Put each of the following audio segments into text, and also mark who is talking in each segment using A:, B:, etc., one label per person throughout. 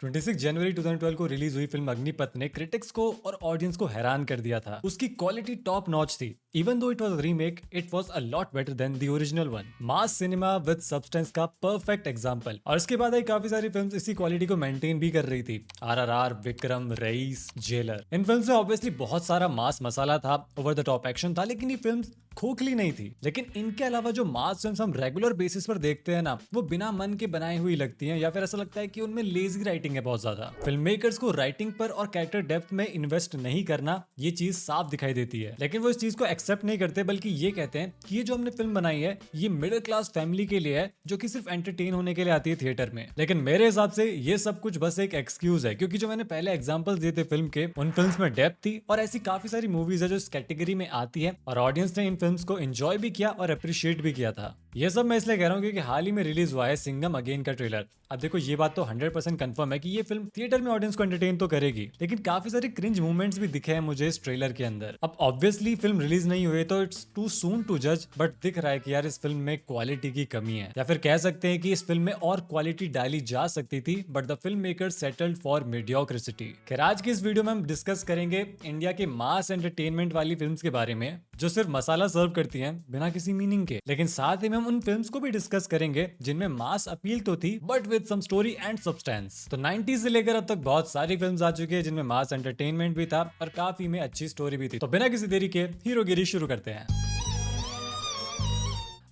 A: 26 जनवरी 2012 को रिलीज हुई फिल्म अग्निपथ ने क्रिटिक्स को और ऑडियंस को हैरान कर दिया था। उसकी क्वालिटी टॉप नॉच थी। Even though it was remake, it was a lot better than the original one. Mass cinema with substance का परफेक्ट एग्जांपल। और इसके बाद आई काफी सारी फिल्म्स इसी क्वालिटी को मेंटेन भी कर रही थी। RRR, Vikram, rice, jailer. In films में ऑब्वियसली बहुत सारा मास मसाला था, ओवर द टॉप एक्शन था, लेकिन ये फिल्म्स खोखली नहीं थी। लेकिन इनके अलावा जो मास फिल्म्स हम रेगुलर बेसिस पर देखते हैं ना, वो बिना मन के बनाई हुई लगती हैं, या फिर ऐसा लगता है कि उनमें लेजी राइटिंग है बहुत ज्यादा। फिल्म मेकर्स को राइटिंग पर और कैरेक्टर डेप्थ में इन्वेस्ट नहीं करना, ये चीज साफ दिखाई देती है। लेकिन वो इस चीज को एक्सेप्ट नहीं करते, बल्कि ये कहते हैं कि ये जो हमने फिल्म बनाई है, ये मिडिल क्लास फैमिली के लिए है, जो कि सिर्फ एंटरटेन होने के लिए आती है थिएटर में। लेकिन मेरे हिसाब से ये सब कुछ बस एक एक्सक्यूज है, क्योंकि जो मैंने पहले एग्जांपल्स दिए थे फिल्म के, उन फिल्म्स में डेप्थ थी, और ऐसी काफी सारी मूवीज है जो इस कैटेगरी में आती है, और ऑडियंस ने इन फिल्म्स को एंजॉय भी किया और अप्रिशिएट भी किया था। ये सब मैं इसलिए कह रहा हूँ क्योंकि हाल ही में रिलीज हुआ है सिंघम अगेन का ट्रेलर। अब देखो, ये बात तो 100% कंफर्म है कि ये फिल्म थिएटर में ऑडियंस को एंटरटेन तो करेगी, लेकिन काफी सारे क्रिंज मूवमेंट्स भी दिखे हैं मुझे इस ट्रेलर के अंदर। अब ऑब्वियसली फिल्म रिलीज नहीं हुई तो इट्स टू सून टू जज, बट दिख रहा है कि यार इस फिल्म में क्वालिटी की कमी है, या फिर कह सकते हैं कि इस फिल्म में और क्वालिटी डाली जा सकती थी, but the film maker settled for mediocrity. खैर, आज की इस वीडियो में हम डिस्कस करेंगे इंडिया के मास एंटरटेनमेंट वाली फिल्म्स के बारे में, जो सिर्फ मसाला सर्व करती हैं बिना किसी मीनिंग के। लेकिन साथ ही में हम उन फिल्म्स को भी डिस्कस करेंगे जिनमें मास अपील तो थी, but with some story and substance. तो 90s से लेकर अब तक बहुत सारी फिल्म्स आ चुकी है जिनमें मास एंटरटेनमेंट भी था और काफी में अच्छी स्टोरी भी थी। तो बिना किसी देरी के हीरोगिरी शुरू करते हैं।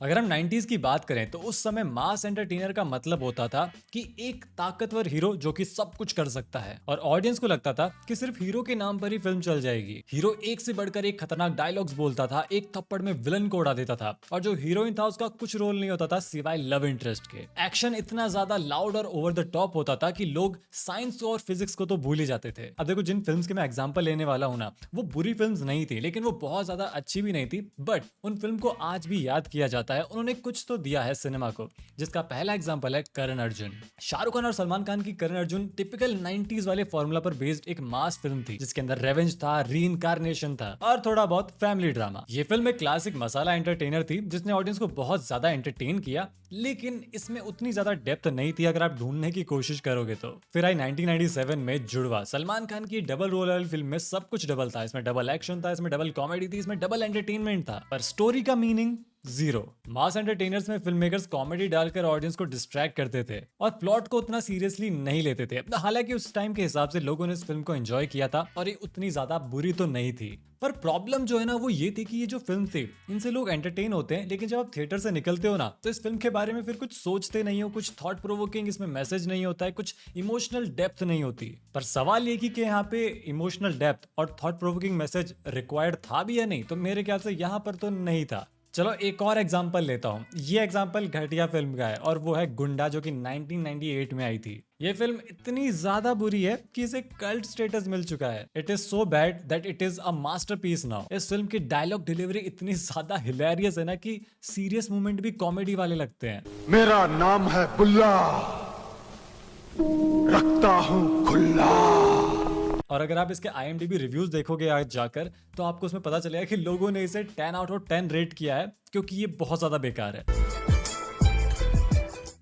A: अगर हम 90s की बात करें तो उस समय मास एंटरटेनर का मतलब होता था कि एक ताकतवर हीरो जो कि सब कुछ कर सकता है, और ऑडियंस को लगता था कि सिर्फ हीरो के नाम पर ही फिल्म चल जाएगी। हीरो एक से बढ़कर एक खतरनाक डायलॉग्स बोलता था, एक थप्पड़ में विलन को उड़ा देता था, और जो हीरोइन था उसका कुछ रोल नहीं होता था सिवाय लव इंटरेस्ट के। एक्शन इतना ज्यादा लाउड और ओवर द टॉप होता था कि लोग साइंस और फिजिक्स को तो भूल ही जाते थे। अब देखो, जिन फिल्म्स के मैं एग्जांपल लेने वाला हूं ना, वो बुरी फिल्म्स नहीं थी, लेकिन वो बहुत ज्यादा अच्छी भी नहीं थी, बट उन फिल्म को आज भी याद किया जाता है। उन्होंने कुछ तो दिया है सिनेमा को, जिसका पहला एग्जांपल है करण अर्जुन। शाहरुख खान और सलमान खान की करण अर्जुन टिपिकल 90s वाले फॉर्मूला पर बेस्ड एक मास फिल्म थी, जिसके अंदर रेवेंज था, रीइंकार्नेशन था और थोड़ा बहुत फैमिली ड्रामा। ये फिल्म एक क्लासिक मसाला एंटरटेनर थी, जिसने ऑडियंस को बहुत ज्यादा एंटरटेन किया, लेकिन इसमें उतनी ज्यादा डेप्थ नहीं थी अगर आप ढूंढने की कोशिश करोगे तो। फिर आई 1997 में जुड़वा, सलमान खान की डबल रोल वाली फिल्म में सब कुछ डबल था। इसमें डबल एक्शन था, इसमें डबल कॉमेडी थी, इसमें डबल एंटरटेनमेंट था, पर स्टोरी का मीनिंग जीरो। मास एंटरटेनर्स में फिल्म मेकर्स कॉमेडी डालकर ऑडियंस को डिस्ट्रैक्ट करते थे और प्लॉट को उतना सीरियसली नहीं लेते थे। हालांकि उस टाइम के हिसाब से लोगों ने इस फिल्म को एंजॉय किया था और ये उतनी ज्यादा बुरी तो नहीं थी। पर प्रॉब्लम जो है ना, वो ये थी कि ये जो फिल्म थी, इनसे लोग एंटरटेन होते हैं, लेकिन जब आप थिएटर से निकलते हो ना, तो इस फिल्म के बारे में फिर कुछ सोचते नहीं हो, कुछ थॉट प्रोवोकिंग इसमें मैसेज नहीं होता है, कुछ इमोशनल डेप्थ नहीं होती। पर सवाल ये कि यहाँ पे इमोशनल डेप्थ और थॉट प्रोवोकिंग मैसेज रिक्वायर्ड था भी या नहीं, तो मेरे ख्याल से यहाँ पर तो नहीं था। चलो एक और एग्जांपल लेता हूँ। ये एग्जांपल घटिया फिल्म का है, और वो है गुंडा, जो कि 1998 में आई थी। ये फिल्म इतनी ज्यादा बुरी है कि इसे कल्ट स्टेटस मिल चुका है। It is so bad that it is a masterpiece now. इस फिल्म की डायलॉग डिलीवरी इतनी ज्यादा हिलेरियस है ना कि सीरियस मोमेंट भी कॉमेडी वाले लगते हैं।
B: मेरा नाम है बुल्ला, रखता हूँ खुल्ला।
A: और अगर आप इसके IMDb रिव्यूज देखोगे आज जाकर, तो आपको उसमें पता चलेगा कि लोगों ने इसे 10 आउट ऑफ 10 रेट किया है, क्योंकि ये बहुत ज्यादा बेकार है।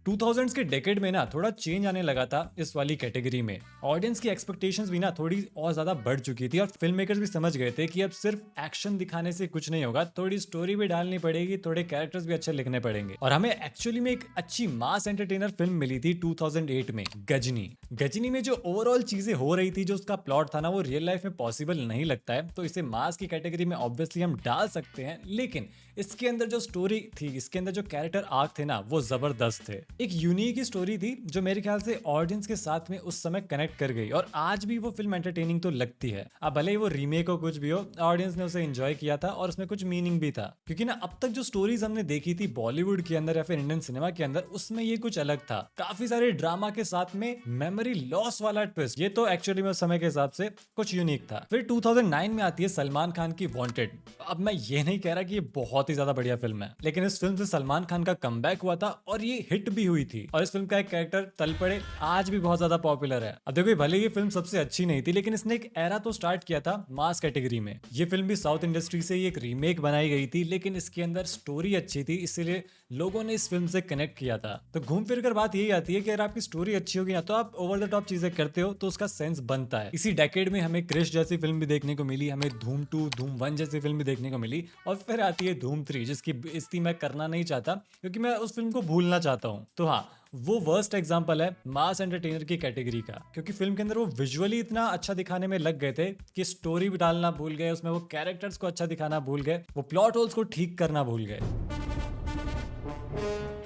A: 2000s के डेकेड में ना थोड़ा चेंज आने लगा था इस वाली कैटेगरी में। ऑडियंस की एक्सपेक्टेशंस भी ना थोड़ी और ज्यादा बढ़ चुकी थी, और फिल्म मेकर्स भी समझ गए थे कि अब सिर्फ एक्शन दिखाने से कुछ नहीं होगा, थोड़ी स्टोरी भी डालनी पड़ेगी, थोड़े कैरेक्टर्स भी अच्छे लिखने पड़ेंगे। और हमें एक्चुअली में एक अच्छी मास एंटरटेनर फिल्म मिली थी 2008 में, गजनी। गजनी में जो ओवरऑल चीजें हो रही थी, जो उसका प्लॉट था ना, वो रियल लाइफ में पॉसिबल नहीं लगता है, तो इसे मास की कैटेगरी में ऑब्वियसली हम डाल सकते हैं। लेकिन इसके अंदर जो स्टोरी थी, इसके अंदर जो कैरेक्टर आर्क थे ना, वो जबरदस्त थे। एक यूनिक स्टोरी थी जो मेरे ख्याल से ऑडियंस के साथ में उस समय कनेक्ट कर गई, और आज भी वो फिल्म एंटरटेनिंग तो लगती है। अब भले ही वो रीमेक हो, कुछ भी हो, ऑडियंस ने उसे एंजॉय किया था और उसमें कुछ मीनिंग भी था। क्योंकि ना अब तक जो स्टोरीज हमने देखी थी बॉलीवुड के अंदर या फिर इंडियन सिनेमा के अंदर, उसमें ये कुछ अलग था। काफी सारे ड्रामा के साथ में मेमोरी लॉस वाला ट्विस्ट, ये तो एक्चुअली में उस समय के हिसाब से कुछ यूनिक था। फिर 2009 में आती है सलमान खान की वांटेड। अब मैं ये नहीं कह रहा कि ये बहुत बहुत ही ज्यादा बढ़िया फिल्म है, लेकिन इस फिल्म से सलमान खान का कमबैक हुआ था और ये हिट भी हुई थी। और इस फिल्म का एक कैरेक्टर तलपड़े आज भी बहुत ज्यादा पॉपुलर है। अब देखो भले ये फिल्म सबसे अच्छी नहीं थी, लेकिन इसने एक एरा तो स्टार्ट किया था मास कैटेगरी में। ये फिल्म भी साउथ इंडस्ट्री से ही एक रीमेक बनाई गई थी, लेकिन इसके अंदर स्टोरी अच्छी थी, इसीलिए लोगों ने इस फिल्म से कनेक्ट किया था। तो घूम फिर कर बात यही आती है कि अगर आपकी स्टोरी अच्छी होगी ना, तो आप ओवर द टॉप चीजें करते हो तो उसका सेंस बनता है। इसी डेकेड में हमें क्रिश जैसी फिल्म भी देखने को मिली, हमें धूम 2, धूम 1 जैसी फिल्म भी देखने को मिली, और फिर आती है धूम 3, जिसकी बेइज्जती मैं करना नहीं चाहता क्योंकि मैं उस फिल्म को भूलना चाहता हूँ। तो हाँ, वो वर्स्ट एग्जांपल है मास एंटरटेनर की कैटेगरी का, क्योंकि फिल्म के अंदर वो विजुअली इतना अच्छा दिखाने में लग गए थे कि स्टोरी भी डालना भूल गए, उसमें वो कैरेक्टर्स को अच्छा दिखाना भूल गए, वो प्लॉट होल्स को ठीक करना भूल गए।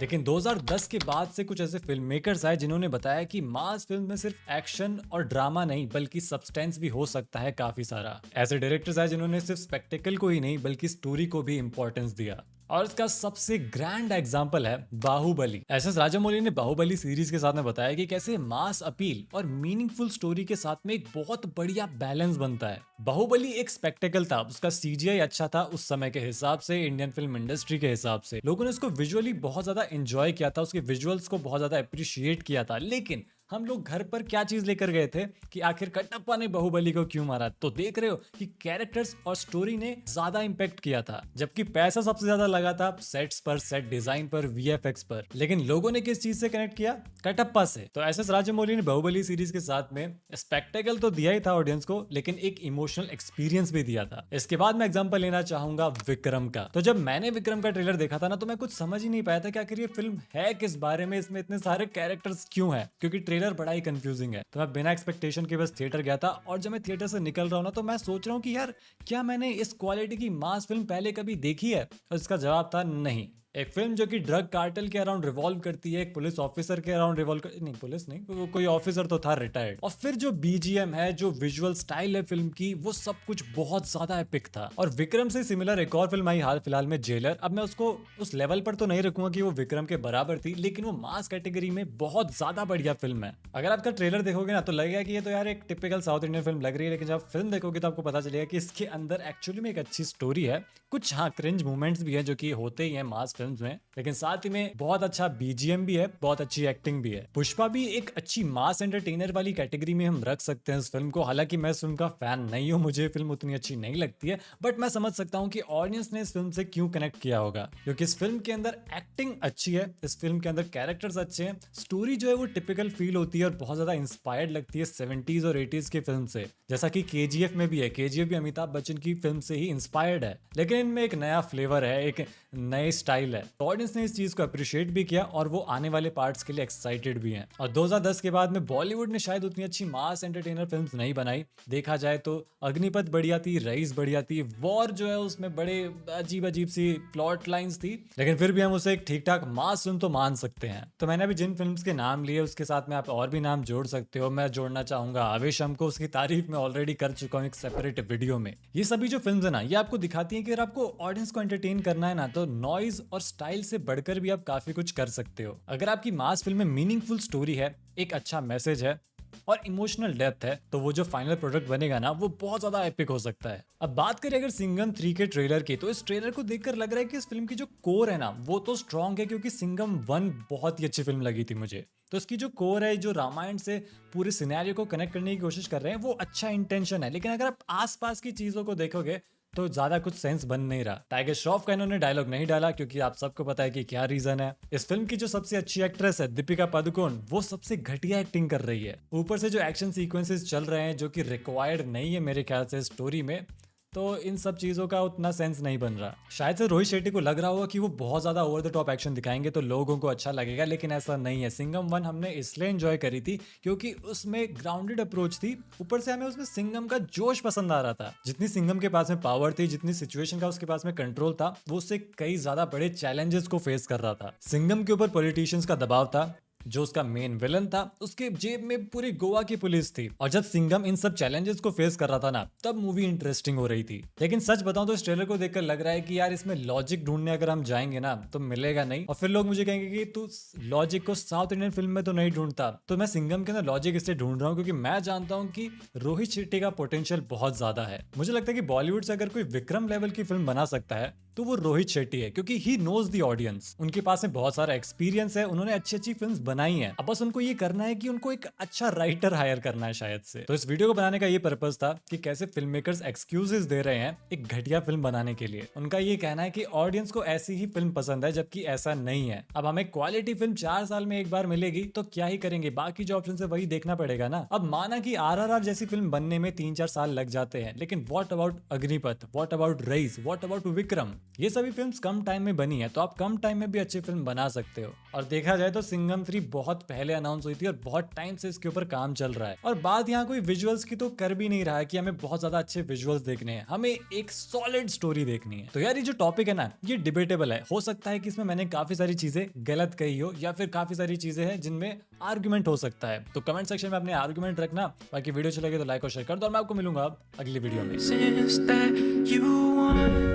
A: लेकिन 2010 के बाद से कुछ ऐसे फिल्म मेकर्स आए जिन्होंने बताया कि मास फिल्म में सिर्फ एक्शन और ड्रामा नहीं बल्कि सब्सटेंस भी हो सकता है काफी सारा। ऐसे डायरेक्टर्स आए जिन्होंने सिर्फ स्पेक्टेकल को ही नहीं बल्कि स्टोरी को भी इंपॉर्टेंस दिया, और इसका सबसे ग्रैंड एग्जाम्पल है बाहुबली। एस.एस. राजामौली ने बाहुबली सीरीज के साथ में बताया कि कैसे मास अपील और मीनिंगफुल स्टोरी के साथ में एक बहुत बढ़िया बैलेंस बनता है। बाहुबली एक स्पेक्टेकल था, उसका सीजीआई अच्छा था उस समय के हिसाब से, इंडियन फिल्म इंडस्ट्री के हिसाब से लोगों ने उसको विजुअली बहुत ज्यादा एंजॉय किया था, उसके विजुअल्स को बहुत ज्यादा अप्रिशिएट किया था। लेकिन हम लोग घर पर क्या चीज लेकर गए थे कि आखिर कटप्पा ने बाहुबली को क्यों मारा? तो देख रहे हो कि कैरेक्टर्स और स्टोरी ने ज्यादा इंपैक्ट किया था, जबकि पैसा सबसे ज्यादा लगा था सेट्स पर, सेट डिजाइन पर, वीएफएक्स पर। लेकिन लोगों ने किस चीज से कनेक्ट किया? कटप्पा से। तो एस.एस. राजामौली ने बाहुबली सीरीज के साथ में स्पेक्टेकल तो दिया ही था ऑडियंस को, लेकिन एक इमोशनल एक्सपीरियंस भी दिया था। इसके बाद मैं एग्जांपल लेना चाहूंगा विक्रम का। तो जब मैंने विक्रम का ट्रेलर देखा था ना, तो मैं कुछ समझ ही नहीं पाया था कि आखिर ये फिल्म है किस बारे में, इसमें इतने सारे कैरेक्टर्स क्यों है, क्योंकि ट्रेलर बड़ा ही कंफ्यूजिंग है। तो मैं बिना एक्सपेक्टेशन के बस थिएटर गया था, और जब मैं थिएटर से निकल रहा हूं ना, तो मैं सोच रहा हूं कि यार क्या मैंने इस क्वालिटी की मास फिल्म पहले कभी देखी है? और इसका जवाब था नहीं। एक फिल्म जो कि ड्रग कार्टेल के अराउंड रिवॉल्व करती है, एक पुलिस ऑफिसर के अराउंड रिवॉल्व नहीं, पुलिस नहीं, कोई ऑफिसर तो था रिटायर्ड, और फिर जो बीजीएम है, जो विजुअल स्टाइल है फिल्म की, वो सब कुछ बहुत ज्यादा एपिक था। और विक्रम से सिमिलर एक और फिल्म आई हाल फिलहाल में, जेलर। अब मैं उसको उस लेवल पर तो नहीं रखूंगा कि वो विक्रम के बराबर थी, लेकिन वो मास कैटेगरी में बहुत ज्यादा बढ़िया फिल्म है। अगर आपका ट्रेलर देखोगे ना, तो लगेगा कि ये तो यार एक टिपिकल साउथ इंडियन फिल्म लग रही है, लेकिन जब फिल्म देखोगे तो आपको पता चलेगा कि इसके अंदर एक्चुअली में एक अच्छी स्टोरी है, कुछ हाँ क्रिंज मूवमेंट्स भी है जो कि होते ही हैं मास फिल्म्स में, लेकिन साथ ही में बहुत अच्छा बीजीएम भी है, बहुत अच्छी एक्टिंग भी है। पुष्पा भी एक अच्छी मास एंटरटेनर वाली कैटेगरी में हम रख सकते हैं इस फिल्म को। हालांकि मैं इस फिल्म का फैन नहीं हूं, मुझे फिल्म उतनी अच्छी नहीं लगती है, बट मैं समझ सकता हूं कि ऑडियंस ने इस फिल्म से क्यों कनेक्ट किया होगा, क्योंकि इस फिल्म के अंदर एक्टिंग अच्छी है, इस फिल्म के अंदर कैरेक्टर्स अच्छे हैं, स्टोरी जो है वो टिपिकल फील होती है और बहुत ज्यादा इंस्पायर्ड लगती है 70s और 80s की फिल्म से, जैसा कि केजीएफ में भी है। केजीएफ भी अमिताभ बच्चन की फिल्म से ही इंस्पायर्ड है, लेकिन इनमें एक नया फ्लेवर है, एक नए स्टाइल है। ऑडियंस ने इस चीज को अप्रिशिएट भी किया और वो आने वाले पार्ट्स के लिए एक्साइटेड भी हैं। और 2010 के बाद में बॉलीवुड ने शायद उतनी अच्छी मास एंटरटेनर फिल्म्स नहीं बनाई। देखा जाए तो अग्निपथ बढ़िया थी, रईस बढ़िया थी, वॉर जो है उसमें बड़े अजीब अजीब सी प्लॉट लाइंस थी, लेकिन फिर भी हम उसे एक ठीक ठाक मास फिल्म तो मान सकते हैं। तो मैंने अभी जिन फिल्म्स के नाम लिए उसके साथ में आप और भी नाम जोड़ सकते हो। मैं जोड़ना चाहूंगा आवेशम को, उसकी तारीफ मैं ऑलरेडी कर चुका हूँ एक सेपरेट वीडियो में। ये सभी जो फिल्म्स है ना, ये आपको दिखाती है कि अगर आपको ऑडियंस को एंटरटेन करना है ना, तो नॉइज और स्टाइल से बढ़कर भी आप काफी कुछ कर सकते हो। अगर आपकी मास फिल्म में मीनिंगफुल स्टोरी है, एक अच्छा मैसेज है और इमोशनल डेप्थ है, तो वो जो फाइनल प्रोडक्ट बनेगा ना, वो बहुत ज्यादा एपिक हो सकता है। अब बात करें अगर सिंघम 3 के ट्रेलर की, तो इस ट्रेलर को देखकर लग रहा है कि इस फिल्म की जो कोर है ना, वो तो स्ट्रांग है, क्योंकि सिंघम 1 बहुत ही अच्छी फिल्म लगी थी मुझे। तो इसकी जो कोर है, जो रामायण से पूरे सिनेरियो को कनेक्ट करने की कोशिश कर रहे हैं, वो अच्छा इंटेंशन है। लेकिन अगर आप आसपास की चीजों को देखोगे तो ज्यादा कुछ सेंस बन नहीं रहा। टाइगर श्रॉफ का इन्होंने डायलॉग नहीं डाला, क्योंकि आप सबको पता है कि क्या रीजन है। इस फिल्म की जो सबसे अच्छी एक्ट्रेस है दीपिका पादुकोण, वो सबसे घटिया एक्टिंग कर रही है। ऊपर से जो एक्शन सीक्वेंसेस चल रहे हैं जो कि रिक्वायर्ड नहीं है मेरे ख्याल से स्टोरी में, तो इन सब चीजों का उतना सेंस नहीं बन रहा। शायद से रोहित शेट्टी को लग रहा होगा कि वो बहुत ज्यादा ओवर द टॉप एक्शन दिखाएंगे तो लोगों को अच्छा लगेगा, लेकिन ऐसा नहीं है। सिंघम 1 हमने इसलिए एंजॉय करी थी क्योंकि उसमें ग्राउंडेड अप्रोच थी, ऊपर से हमें उसमें सिंघम का जोश पसंद आ रहा था। जितनी सिंघम के पास में पावर थी, जितनी सिचुएशन का उसके पास में कंट्रोल था, वो उससे कई ज्यादा बड़े चैलेंजेस को फेस कर रहा था। सिंघम के ऊपर पॉलिटिशियंस का दबाव था, जो उसका मेन विलन था, उसके जेब में पूरी गोवा की पुलिस थी, और जब सिंघम इन सब चैलेंजेस को फेस कर रहा था ना, तब मूवी इंटरेस्टिंग हो रही थी। लेकिन सच बताऊं तो इस ट्रेलर को देखकर लग रहा है कि यार इसमें लॉजिक ढूंढने अगर हम जाएंगे ना, तो मिलेगा नहीं, और फिर लोग मुझे कहेंगे कि तू लॉजिक को साउथ इंडियन फिल्म में तो नहीं ढूंढता। तो मैं सिंघम के अंदर लॉजिक इसलिए ढूंढ रहा हूँ क्योंकि मैं जानता हूँ कि रोहित शेट्टी का पोटेंशियल बहुत ज्यादा है। मुझे लगता है कि बॉलीवुड से अगर कोई विक्रम लेवल की फिल्म बना सकता है, तो वो रोहित शेट्टी है, क्योंकि ही नोज द ऑडियंस। उनके पास में बहुत सारा एक्सपीरियंस है, उन्होंने अच्छी अच्छी फिल्म्स बनाई हैं। अब बस उनको ये करना है कि उनको एक अच्छा राइटर हायर करना है शायद से। तो इस वीडियो को बनाने का ये पर्पस था कि कैसे फिल्म मेकर्स एक्सक्यूजेस दे रहे हैं एक घटिया फिल्म बनाने के लिए। उनका ये कहना है कि ऑडियंस को ऐसी ही फिल्म पसंद है, जबकि ऐसा नहीं है। अब हमें क्वालिटी फिल्म 4 साल में एक बार मिलेगी तो क्या ही करेंगे, बाकी जो ऑप्शन है वही देखना पड़ेगा ना। अब माना कि RRR जैसी फिल्म बनने में 3-4 साल लग जाते हैं, लेकिन what about Agnipath, what about Raees, what about Vikram? ये सभी फिल्म्स कम टाइम में बनी है, तो आप कम टाइम में भी अच्छी फिल्म बना सकते हो। और देखा जाए तो सिंघम 3 बहुत पहले अनाउंस हुई थी और बहुत टाइम से इसके ऊपर काम चल रहा है। और बात यहाँ कोई विजुअल्स की तो कर भी नहीं रहा है कि हमें बहुत ज्यादा अच्छे विजुअल्स देखने हैं, हमें एक सॉलिड स्टोरी देखनी है। तो यार ये जो टॉपिक है ना, ये डिबेटेबल है। हो सकता है कि इसमें मैंने काफी सारी चीजें गलत कही हो, या फिर काफी सारी चीजें हैं जिनमें आर्गुमेंट हो सकता है। तो कमेंट सेक्शन में अपने आर्गुमेंट रखना। बाकी वीडियो चलेगी तो लाइक और शेयर कर दो, और मैं आपको मिलूंगा अब अगली वीडियो में।
C: Since that you want,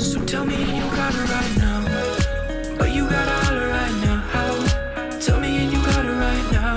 C: so tell me you got it right now. Oh, you got it all right now. How? Tell me and you